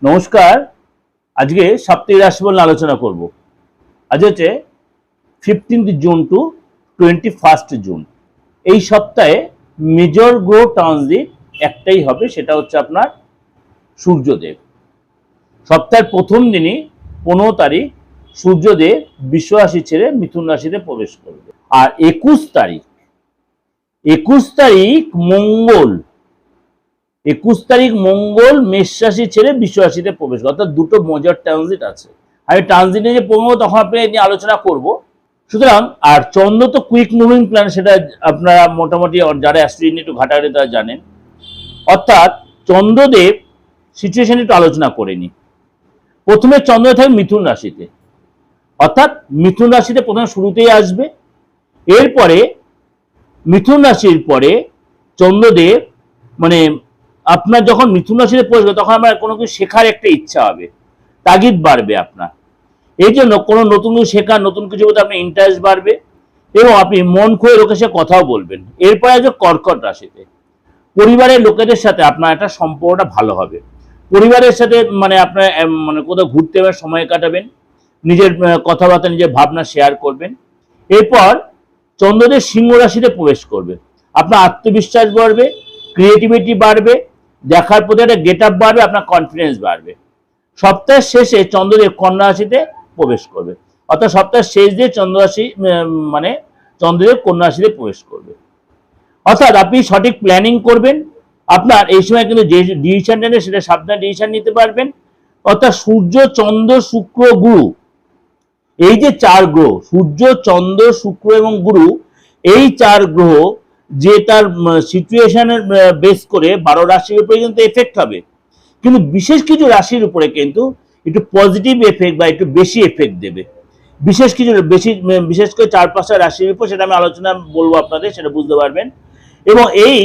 নমস্কার। আজকে সাপ্তাহিক রাশিফল নিয়ে আলোচনা করব। আজ হচ্ছে 15 জুন টু 21 জুন। এই সপ্তাহে মেজর গ্রহ ট্রানজিট একটাই হবে, সেটা হচ্ছে আপনার সূর্যদেব। সপ্তাহের প্রথম দিনই 15 তারিখ সূর্যদেব বৃষ রাশি ছেড়ে মিথুন রাশিতে প্রবেশ করবে। আর 21 তারিখ মঙ্গল মেষ রাশি ছেড়ে বৃষ রাশিতে প্রবেশ করে, অর্থাৎ দুটো মেজর ট্রানজিট আছে। আমি ট্রানজিটে যে পড়বো তখন আপনি নিয়ে আলোচনা করব। সুতরাং আর চন্দ্র তো কুইক মুভিং প্ল্যানেট, সেটা আপনারা মোটামুটি যারা অ্যাস্ট্রোলজি একটু ঘাটাঘাটি তারা জানেন। অর্থাৎ চন্দ্রদেব সিচুয়েশন একটু আলোচনা করে নি। প্রথমে চন্দ্র থাকবে মিথুন রাশিতে, অর্থাৎ মিথুন রাশিতে প্রথমে শুরুতেই আসবে। এরপরে মিথুন রাশির পরে চন্দ্রদেব মানে আপনার যখন মিথুন রাশিতে পড়বে তখন আমার কোনো কিছু শেখার একটা ইচ্ছা হবে, তাগিদ বাড়বে আপনার। এই জন্য কোনো নতুন কিছু শেখার, নতুন কিছু বলতে আপনার ইন্টারেস্ট বাড়বে এবং আপনি মন খুলে লোকের সাথে কথাও বলবেন। এরপরে আছে কর্কট রাশিতে। পরিবারের লোকেদের সাথে আপনার একটা সম্পর্কটা ভালো হবে। পরিবারের সাথে মানে আপনার মানে কোথাও ঘুরতে যাবেন, সময় কাটাবেন, নিজের কথাবার্তা, নিজের ভাবনা শেয়ার করবেন। এরপর চন্দ্রদেব সিংহ রাশিতে প্রবেশ করবে। আপনার আত্মবিশ্বাস বাড়বে, ক্রিয়েটিভিটি বাড়বে, দেখার প্রতি একটা গেট আপ বাড়বে, আপনার কনফিডেন্স বাড়বে। সপ্তাহের শেষে চন্দ্রদেব কন্যা রাশিতে প্রবেশ করবে, অর্থাৎ সপ্তাহের শেষ দিয়ে চন্দ্রদেব কন্যা রাশিতে প্রবেশ করবে। অর্থাৎ আপনি সঠিক প্ল্যানিং করবেন। আপনার এই সময় কিন্তু যে ডিসিশন নেন সেটা সাবধানে ডিসিশন নিতে পারবেন। অর্থাৎ সূর্য, চন্দ্র, শুক্র, গুরু, এই যে চার গ্রহ, সূর্য, চন্দ্র, শুক্র এবং গুরু, এই চার গ্রহ যে তার সিচুয়েশনের বেস করে 12 রাশির উপরে কিন্তু এফেক্ট হবে। কিন্তু বিশেষ কিছু রাশির উপরে কিন্তু একটু পজিটিভ এফেক্ট বা একটু বেশি এফেক্ট দেবে। বিশেষ করে 4-5টা রাশির উপর, সেটা আমি আলোচনা বলবো আপনাদের, সেটা বুঝতে পারবেন। এবং এই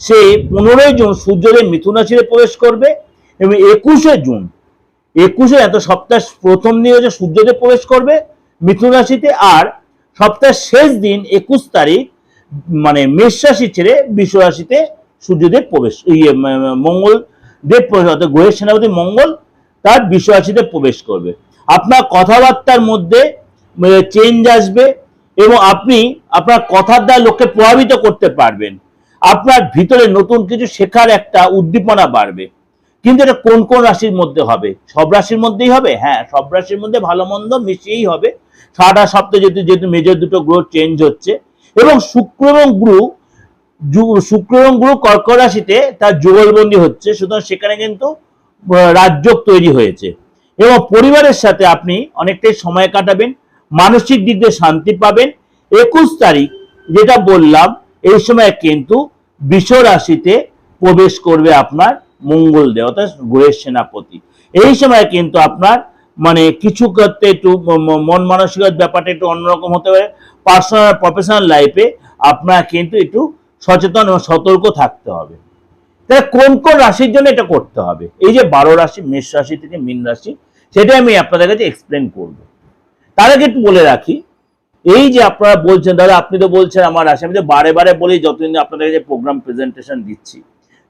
সেই 15 জুন সূর্যদেব মিথুন রাশিতে প্রবেশ করবে এবং 21 জুন এত সপ্তাহ প্রথম দিন হচ্ছে সূর্যদেব প্রবেশ করবে মিথুন রাশিতে। আর সপ্তাহের শেষ দিন 21 তারিখ মানে মেষ রাশি ছেড়ে বৃষ রাশিতে সূর্যদেব প্রবেশ, মঙ্গল দেব প্রবেশ, অর্থাৎ গ্রহের সেনাপতি মঙ্গল তার বৃষ রাশিতে প্রবেশ করবে। আপনার কথাবার্তার মধ্যে চেঞ্জ আসবে এবং আপনি আপনার কথার দ্বারা লোককে প্রভাবিত করতে পারবেন। আপনার ভিতরে নতুন কিছু শেখার একটা উদ্দীপনা বাড়বে। কিন্তু এটা কোন কোন রাশির মধ্যে হবে? সব রাশির মধ্যেই হবে? হ্যাঁ, সব রাশির মধ্যে ভালো মন্দ মিশিয়েই হবে। সারাটা সপ্তাহে যেহেতু মেজর দুটো গ্রহ চেঞ্জ হচ্ছে এবং শুক্র এবং গুরু কর্কট রাশিতে তার যুগলবন্দী হচ্ছে, সুতরাং সেখানে কিন্তু রাজযোগ তৈরি হয়েছে এবং পরিবারের সাথে আপনি অনেকটাই সময় কাটাবেন, মানসিক দিক দিয়ে শান্তি পাবেন। 21 তারিখ যেটা বললাম, এই সময় কিন্তু বৃষ রাশিতে প্রবেশ করবে আপনার মঙ্গল দেব, অর্থাৎ গ্রহের সেনাপতি। এই সময় কিন্তু আপনার মানে কিছু করতে একটু মন মানসিকতার ব্যাপারটা একটু অন্যরকম হতে পারে। পার্সোনাল প্রফেশনাল লাইফে আপনার কিন্তু একটু সচেতন এবং সতর্ক থাকতে হবে। তাহলে কোন কোন রাশির জন্য এটা করতে হবে? এই যে 12 রাশি, মেষ রাশি থেকে মীন রাশি, সেটা আমি আপনাদের কাছে এক্সপ্লেন করব। তার আগে একটু বলে রাখি, এই যে আপনারা বলছেন দাদা আপনি তো বলছেন আমার রাশি, আমি তো বারে বারে বলি যতদিন আপনাদের কাছে প্রোগ্রাম প্রেজেন্টেশন দিচ্ছি,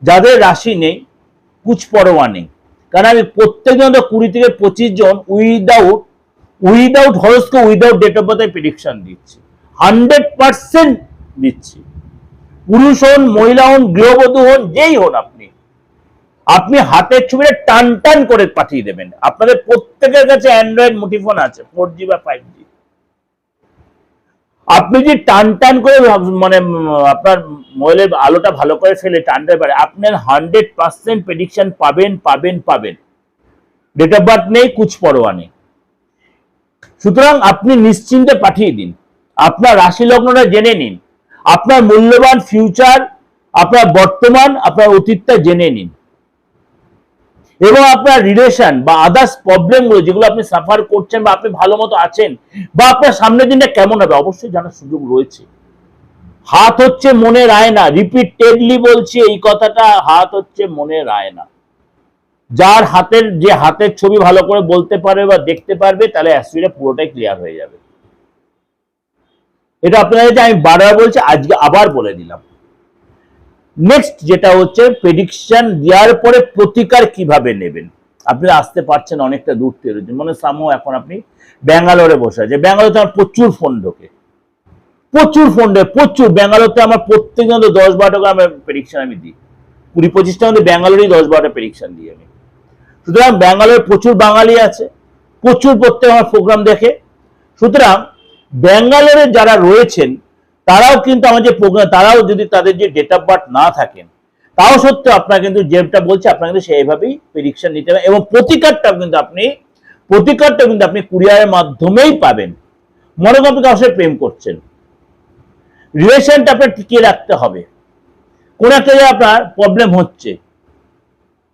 যাদের রাশি নেই কুছ পরোয়া নেই। কারণ আমি প্রত্যেকজন 20 থেকে 25 জন without horoscope, without date of birth prediction দিচ্ছি, 100% দিচ্ছি। পুরুষ হন, মহিলা হন, গৃহবধূ হন, যেই হন, আপনি হাতের ছবিটা টান টান করে পাঠিয়ে দেবেন। আপনাদের প্রত্যেকের কাছে অ্যান্ড্রয়েড মুঠিফোন আছে, 4G বা 5G। আপনি যদি টান টান করে মানে আপনার মোবাইলের আলোটা ভালো করে ফেলে টানতে পারে, আপনার 100% প্রেডিকশন পাবেন। ডেট অফ বার্থ নেই, কুছ পরোয়া নেই। সুতরাং আপনি নিশ্চিন্তে পাঠিয়ে দিন, আপনার রাশি লগ্নটা জেনে নিন, আপনার মূল্যবান ফিউচার, আপনার বর্তমান, আপনার অতীতটা জেনে নিন এবং আপনার রিলেশন বা আদার্স প্রবলেমগুলো যেগুলো আপনি সাফার করছেন বা আপনি ভালো মতো আছেন বা আপনার সামনের দিনটা কেমন হবে অবশ্যই জানার সুযোগ রয়েছে। হাত হচ্ছে মনের আয়না, রিপিটেডলি বলছি এই কথাটা, হাত হচ্ছে মনের আয়না। যার হাতের ছবি ভালো করে বলতে পারবে বা দেখতে পারবে, তাহলে অ্যাস্ট্রোলজিটা পুরোটাই ক্লিয়ার হয়ে যাবে। এটা আপনাদের আমি বারবার বলছি, আজকে আবার বলে দিলাম। নেক্সট যেটা হচ্ছে প্রেডিকশন দেওয়ার পরে প্রতিকার কিভাবে নেবেন। আপনি আসতে পারছেন অনেকটা দূর থেকে, মানে সামো এখন আপনি ব্যাঙ্গালোরে বসে আছে, ব্যাঙ্গালোরে আমার প্রচুর ফোন ঢোকে, প্রচুর ফোন ঢোকে, প্রচুর। ব্যাঙ্গালোরতে আমার প্রত্যেকজন 10-12টা করে আমার প্রেডিকশন আমি দিই, 20-25টা মধ্যে ব্যাঙ্গালোরেই 10-12টা প্রেডিকশন দিই আমি। সুতরাং ব্যাঙ্গালোরে প্রচুর বাঙালি আছে, প্রচুর প্রত্যেক আমার প্রোগ্রাম দেখে। সুতরাং ব্যাঙ্গালোরে যারা রয়েছেন তারাও কিন্তু আমার যে প্রোগ্রাম, তারাও যদি তাদের যে ডেট অফ বার্থ না থাকেন, তাও সত্ত্বেও আপনার কিন্তু যেটা বলছে আপনার কিন্তু সেইভাবেই প্রেডিকশন নিতে হবে, এবং প্রতিকারটাও কিন্তু আপনি কুরিয়ারের মাধ্যমেই পাবেন। মনে করেন আপনি কারোর সাথে প্রেম করছেন, রিলেশনটা আপনার টিকিয়ে রাখতে হবে, কোন একটা জায়গায় আপনার প্রবলেম হচ্ছে,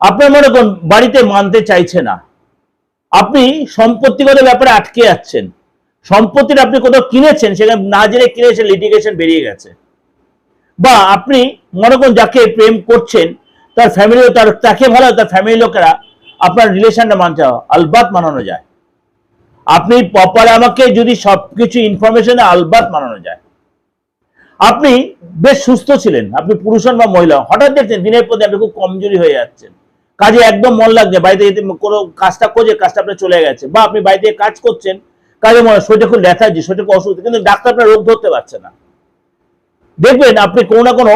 আপনার মনে করুন বাড়িতে মানতে চাইছে না, আপনি সম্পত্তিগত ব্যাপারে আটকে যাচ্ছেন, সম্পত্তিটা আপনি কোথাও কিনেছেন, সেখানে না জেনে কিনেছেন, লিটিগেশন বেরিয়ে গেছে, বা আপনি মনে করুন যাকে প্রেম করছেন তার ফ্যামিলি, তাকে ভালো, তার ফ্যামিলি লোকেরা আপনার রিলেশনটা মানতে হবে, আলবাত মানানো যায়। আপনি প্রপার আমাকে যদি সবকিছু ইনফরমেশন আলবাত মানানো যায়। আপনি বেশ সুস্থ ছিলেন, আপনি পুরুষ হন বা মহিলা, হঠাৎ দেখছেন দিনের পর দিন আপনি খুব কমজোরি হয়ে যাচ্ছেন, কাজে একদম মন লাগছে, বাড়িতে কোনো কাজটা করছে, কাজটা আপনার চলে গেছে, বা আপনি বাড়িতে কাজ করছেন, কাজে মনে শরীরটা খুব লেথার্জি, শরীরটা খুব অসুস্থ, কিন্তু ডাক্তার আপনার রোগ ধরতে পারছে না। দেখবেন আপনি কোনো না কোনো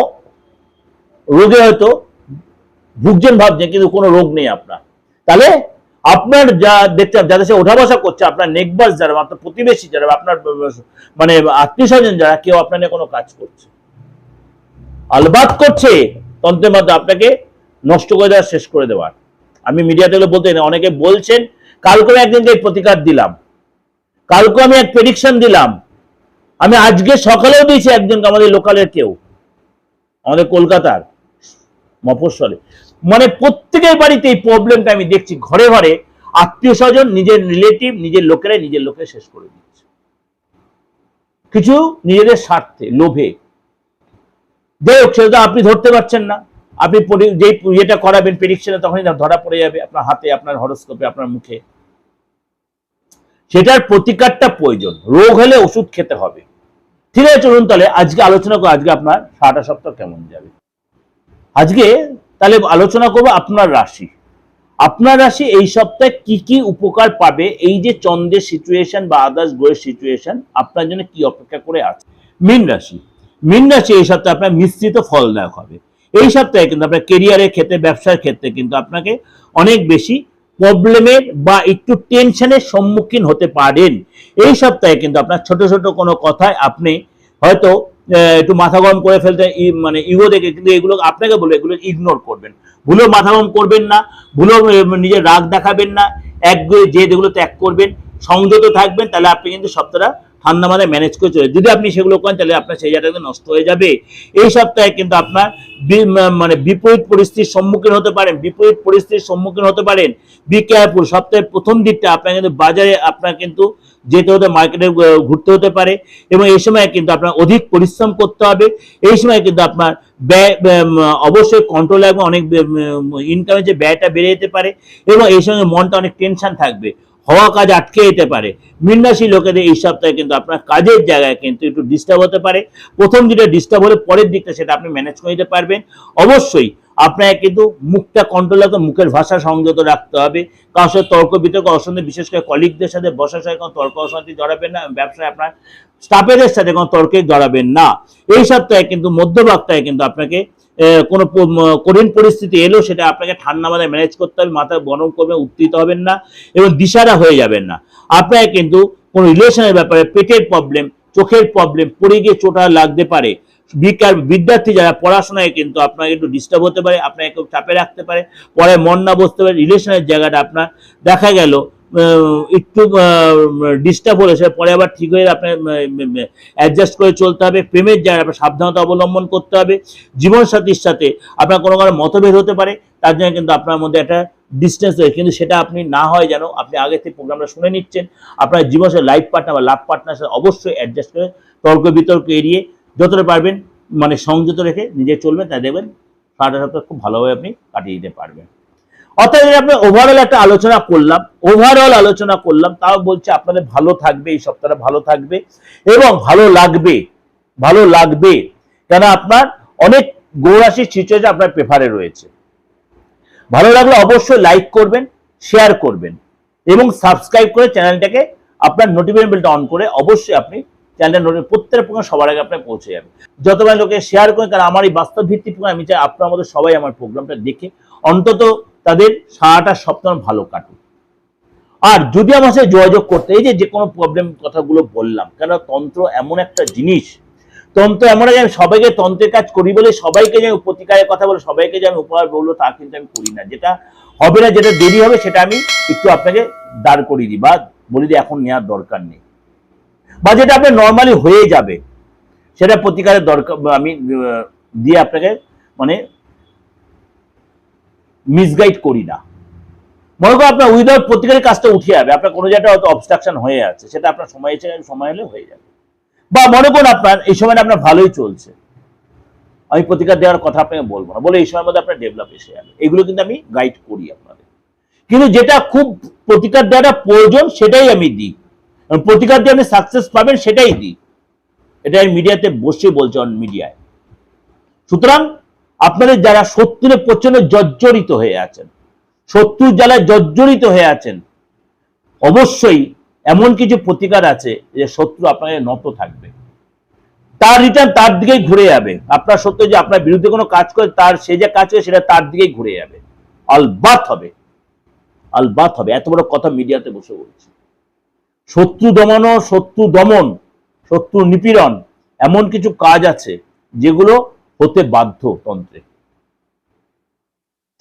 রোগে হয়তো ভুগছেন ভাবছেন, কিন্তু কোনো রোগ নেই আপনার। তাহলে আপনার যা দেখতে যাদের সাথে ওঠা বসা করছে, আপনার নেকবাস যারা, আপনার প্রতিবেশী যারা, আপনার মানে আত্মীয় স্বজন যারা, কেউ আপনার নিয়ে কোনো কাজ করছে, আলবাত করছে তন্ত্রের মধ্যে আপনাকে নষ্ট করে দেওয়া, শেষ করে দেওয়ার। আমি মিডিয়াতে বলতে অনেকে বলছেন, কালকে আমি একদিনকে প্রতিকার দিলাম, কালকে আমি এক প্রেডিকশন দিলাম, আমি আজকে সকালেও দিয়েছি একজনকে, আমাদের লোকালের কেউ, আমাদের কলকাতার মফস্বলে, মানে প্রত্যেকের বাড়িতে এই প্রবলেমটা আমি দেখছি, ঘরে ঘরে আত্মীয় স্বজন, নিজের রিলেটিভ, নিজের লোকেরা শেষ করে দিচ্ছে, কিছু নিজেদের স্বার্থে, লোভে। যাই হোক, সেটা আপনি ধরতে পারছেন না, আপনি যেই ইয়েটা করাবেন প্রেডিকশনে, তখনই ধরা পড়ে যাবে আপনার হাতে, আপনার হরোস্কোপে, আপনার মুখে। সেটার প্রতিকারটা প্রয়োজন, রোগ হলে ওষুধ খেতে হবে। ঠিক আছে, চলুন তাহলে আজকে আলোচনা করবো, আজকে আপনার সারাটা সপ্তাহ কেমন যাবে। আজকে তাহলে আলোচনা করবো আপনার রাশি, আপনার রাশি এই সপ্তাহে কি কি উপকার পাবে, এই যে চন্দ্রের সিচুয়েশন বা আদার্স গ্রহের সিচুয়েশন আপনার জন্য কি অপেক্ষা করে আছে। মীন রাশি, মীন রাশি এই সপ্তাহে আপনার মিশ্রিত ফলদায়ক হবে। এই সপ্তাহে কিন্তু আপনার কেরিয়ারের ক্ষেত্রে, ব্যবসার ক্ষেত্রে কিন্তু আপনাকে অনেক বেশি প্রবলেমের বা একটু টেনশনের সম্মুখীন হতে পারেন। এই সপ্তাহে কিন্তু আপনার ছোট ছোট কোনো কথায় আপনি হয়তো একটু মাথা গরম করে ফেলতে, মানে ইগো দেখে, কিন্তু এগুলো আপনাকে বলবো, এগুলো ইগনোর করবেন, ভুলেও মাথা গরম করবেন না, ভুলেও নিজের রাগ দেখাবেন না, যেগুলো ত্যাগ করবেন, সংযত থাকবেন, তাহলে আপনি কিন্তু সপ্তাহটা ঠান্ডা মাথায় ম্যানেজ করে চলে। যদি আপনি সেগুলো করেন তাহলে আপনার সেই জায়গাটা নষ্ট হয়ে যাবে। এই সপ্তাহে কিন্তু আপনার মানে বিপরীত পরিস্থিতির সম্মুখীন হতে পারেন, বি কেয়ারফুল। সপ্তাহের প্রথম দিকটা আপনার কিন্তু বাজারে আপনার কিন্তু যেতে হতে, মার্কেটে ঘুরতে হতে পারে, এবং এই সময় কিন্তু আপনার অধিক পরিশ্রম করতে হবে। এই সময় কিন্তু আপনার ব্যয় অবশ্যই কন্ট্রোল রাখবে, অনেক ইনকামের যে ব্যয়টা বেড়ে যেতে পারে, এবং এই সময় মনটা অনেক টেনশন থাকবে, হওয়া কাজ আটকে যেতে পারে। মীন রাশি লোকেদের এই সপ্তাহে কিন্তু আপনার কাজের জায়গায় কিন্তু একটু ডিস্টার্ব হতে পারে। প্রথম দিকটা ডিস্টার্ব হলে পরের দিকটা সেটা আপনি ম্যানেজ করে নিতে পারবেন। অবশ্যই আপনাকে কিন্তু মুখটা কন্ট্রোল রাখতে, মুখের ভাষা সংযত রাখতে হবে। কারোর সাথে তর্ক বিতর্ক অশান্তি, বিশেষ করে কলিগদের সাথে বসার সাথে কোনো তর্ক অশান্তি জড়াবেন না। ব্যবসায় আপনার স্টাফেদের সাথে কোনো তর্কে জড়াবেন না। এই সপ্তাহে কিন্তু মধ্যভাগটায় কিন্তু আপনাকে কোনো কঠিন পরিস্থিতি এলেও সেটা আপনাকে ঠান্ডা মাথায় ম্যানেজ করতে হবে, মাথা গরম করবে, উত্তেজিত হবেন না, এবং দিশারা হয়ে যাবেন না। আপনাকে কিন্তু কোনো রিলেশনের ব্যাপারে পেটের প্রবলেম, চোখের প্রবলেম, পড়ে গিয়ে চোটা লাগতে পারে। বিদ্যার্থী যারা পড়াশোনায় কিন্তু আপনাকে একটু ডিস্টার্ব হতে পারে, আপনাকে একটু চাপে রাখতে পারে, পরে মন না বসতে পারে। রিলেশনের জায়গাটা আপনার দেখা গেল একটু ডিস্টার্ব হলে সেটা পরে আবার ঠিক হয়ে আপনার অ্যাডজাস্ট করে চলতে হবে। প্রেমের জায়গায় আপনার সাবধানতা অবলম্বন করতে হবে। জীবনসাথীর সাথে আপনার কোনো মতভেদ হতে পারে, তার জন্য কিন্তু আপনার মধ্যে একটা ডিস্টেন্স রয়েছে, কিন্তু সেটা আপনি না হয় যেন আপনি আগে থেকে প্রোগ্রামটা শুনে নিচ্ছেন। আপনার জীবনের লাইফ পার্টনার বা লাভ পার্টনার সাথে অবশ্যই অ্যাডজাস্ট করে তর্ক বিতর্ক এড়িয়ে যতটা পারবেন মানে সংযত রেখে নিজে চলবেন, তাই দেখবেন সারাটা সপ্তাহ খুব ভালোভাবে আপনি কাটিয়ে দিতে পারবেন। অর্থাৎ আপনি ওভারঅল একটা আলোচনা করলাম, তাও বলছে আপনাদের ভালো থাকবে, এই সপ্তাহটা ভালো থাকবে এবং ভালো লাগবে কেন আপনার অনেক গৌরাশির সিচুয়েশন আপনার পেপারে রয়েছে। ভালো লাগলে অবশ্যই লাইক করবেন, শেয়ার করবেন এবং সাবস্ক্রাইব করে চ্যানেলটাকে আপনার নোটিফিকেশন বেলটা অন করে অবশ্যই আপনি চ্যানেলটা প্রত্যেক প্রোগ্রাম সবার আগে আপনার পৌঁছে যাবে। যতবার লোকে শেয়ার করেন, কারণ আমার এই বাস্তব ভিত্তিক প্রোগ্রাম, আমি চাই আপনার মধ্যে সবাই আমার প্রোগ্রামটা দেখে অন্তত তাদের সারাটা সপ্তাহ ভালো কাটুক। আর যদি আমার সাথে যোগাযোগ করতে, এই যে কোনো প্রবলেম কথাগুলো বললাম, কেন তন্ত্র এমন একটা জিনিস, তন্ত্র এমন যে আমি সবাইকে তন্ত্রের কাজ করি বলে, সবাইকে যে প্রতিকারের কথা বলে, সবাইকে যে আমি উপহার বলবো তা কিন্তু আমি করি না। যেটা হবে না, যেটা দেরি হবে, সেটা আমি একটু আপনাকে দাঁড় করিয়ে দিই বা বলি দিই এখন নেওয়ার দরকার নেই, বা যেটা আপনার নর্মালি হয়ে যাবে সেটা প্রতিকারের দরকার আমি দিয়ে আপনাকে মানে মিসগাইড করি না। মনে করো আপনার উইদাউট প্রতিকারের কাজটা উঠে যাবে, আপনার কোনো জায়গাটা হয়তো অবস্ট্রাকশন হয়ে আছে, সেটা আপনার সময় এসে সময় হলে হয়ে যাবে। বা মনে করুন আপনার এই সময়টা আপনার ভালোই চলছে, আমি প্রতিকার দেওয়ার কথা আপনাকে বলবো না, বলে এই সময়ের মধ্যে আপনার ডেভেলপ এসে যাবে। এগুলো কিন্তু আমি গাইড করি আপনাদের, কিন্তু যেটা খুব প্রতিকার দেওয়াটা প্রয়োজন সেটাই আমি দিই, প্রতিকার দিয়ে আপনি সাকসেস পাবেন সেটাই দিই। এটা আমি মিডিয়াতে বসে বলছি, অন মিডিয়ায়। সুতরাং আপনাদের যারা শত্রুরে প্রচন্ড জর্জরিত হয়ে আছেন, শত্রুর জ্বালায় জর্জরিত হয়ে আছেন, অবশ্যই এমন কিছু প্রতিকার আছে যে শত্রু আপনাকে নত থাকবে, তার রিটার্ন তার দিকেই ঘুরে যাবে। আপনার শত্রু যে আপনার বিরুদ্ধে কোনো কাজ করে, তার সে যে কাজ করে সেটা তার দিকেই ঘুরে যাবে, আলবাত হবে, আলবাত হবে। এত বড় কথা মিডিয়াতে বসে বলছি। শত্রু দমানো, শত্রু দমন, শত্রু নিপীড়ন, এমন কিছু কাজ আছে যেগুলো হতে বাধ্য তন্ত্রে।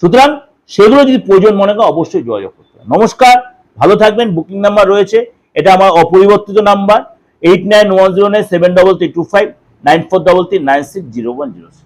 সুতরাং সেগুলো যদি প্রয়োজন মনে করে অবশ্যই যোগাযোগ করতে হবে। নমস্কার, ভালো থাকবেন। বুকিং নাম্বার রয়েছে, এটা আমার অপরিবর্তিত নাম্বার 8910973325 9433960106।